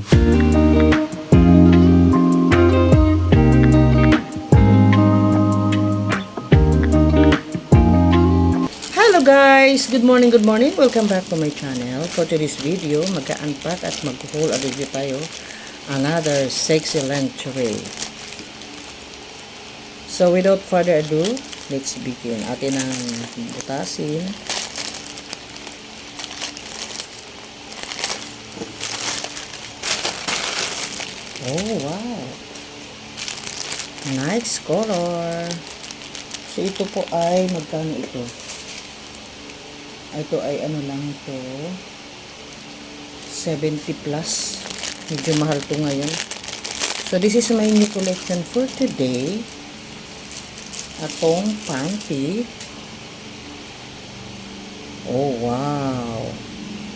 Hello guys! Good morning, good morning! Welcome back to my channel. For today's video, magka-unpack at mag-haul a review tayo another sexy lingerie. So without further ado, let's begin. Atin ang butasin. Oh wow! Nice color! So ito po ay magkano ito? Ito ay ano lang to 70 plus, medyo mahal to ngayon. So this is my new collection for today. Atong panty. Oh wow,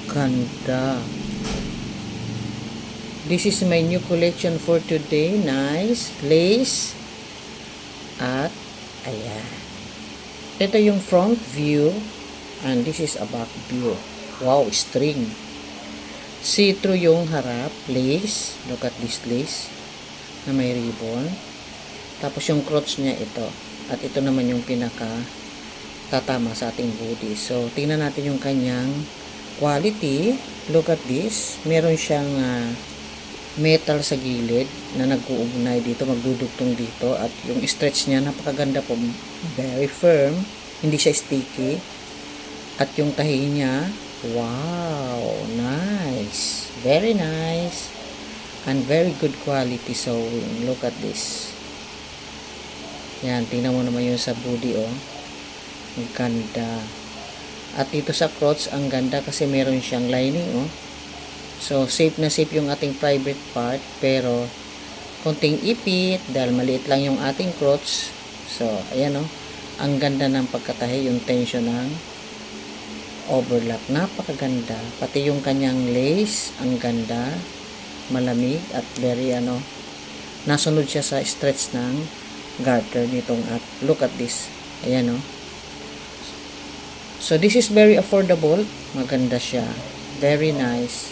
ganda. This is my new collection for today. Nice lace at ayan, ito yung front view. And this is a back view. Wow, string. See-through yung harap. Lace. Look at this lace. Na may ribbon. Tapos yung crotch niya ito. At ito naman yung pinaka tatama sa ating body. So, tingnan natin yung kanyang quality. Look at this. Meron siyang metal sa gilid na nag-uugnay dito. Magdudugtong dito. At yung stretch niya, napakaganda po. Very firm. Hindi siya sticky. At yung tahi niya, wow, nice. Very nice. And very good quality sewing. Look at this. Yan, tingnan mo naman yung sa body, oh. Ang ganda. At dito sa crotch, ang ganda kasi meron siyang lining, oh. So, safe na safe yung ating private part. Pero, konting ipit, dahil maliit lang yung ating crotch. So, ayan, oh. Ang ganda ng pagkatahi, yung tension ng overlap, napakaganda. Pati yung kanyang lace, ang ganda, malamig at very nasunod siya sa stretch ng garter nitong at look at this, ayan o. So this is very affordable, maganda siya, very nice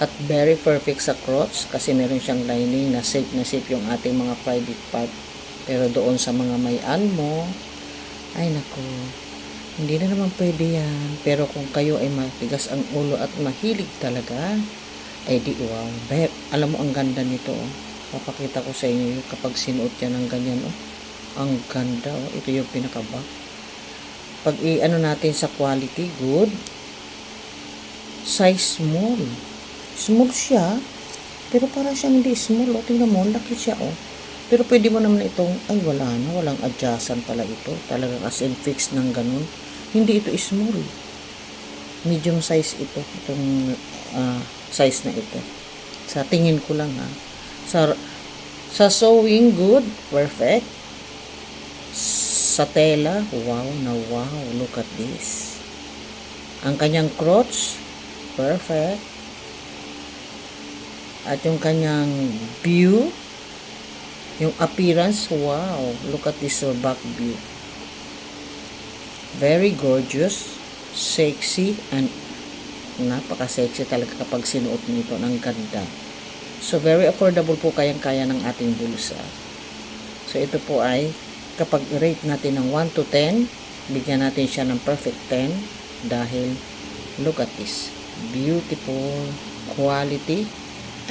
at very perfect sa crotch kasi meron siyang lining na safe yung ating mga private part. Pero doon sa mga may almo, ay naku, hindi na naman pwede yan. Pero kung kayo ay matigas ang ulo at mahilig talaga, ay di wow. Alam mo, ang ganda nito. Oh. Papakita ko sa inyo kapag sinuot yan ng ganyan. Oh. Ang ganda. Oh. Ito yung pinaka-back. Pag i-ano natin sa quality, good. Size small. Small siya. Pero para siyang hindi small. Oh. Tingnan mo, laki siya. Oh. Pero pwede mo naman itong, ay wala na. Walang adjustan pala ito. Talagang as in fix ng ganun. Hindi ito small. Medium size ito. Itong size na ito. Sa tingin ko lang ha. Sa sewing, good. Perfect. Sa tela, wow na wow. Look at this. Ang kanyang crotch, perfect. At yung kanyang view, yung appearance, wow. Look at this back view. Very gorgeous, sexy, and napaka-sexy talaga kapag sinuot nito ng ganda. So, very affordable po kayang-kaya ng ating bulsa. So, ito po ay kapag rate natin ng 1 to 10, bigyan natin siya ng perfect 10 dahil look at this. Beautiful quality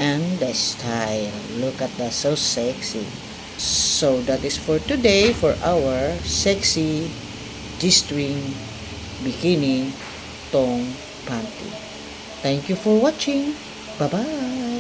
and the style. Look at that, so sexy. So, that is for today for our sexy G-string bikini tong panty. Thank you for watching. Bye-bye.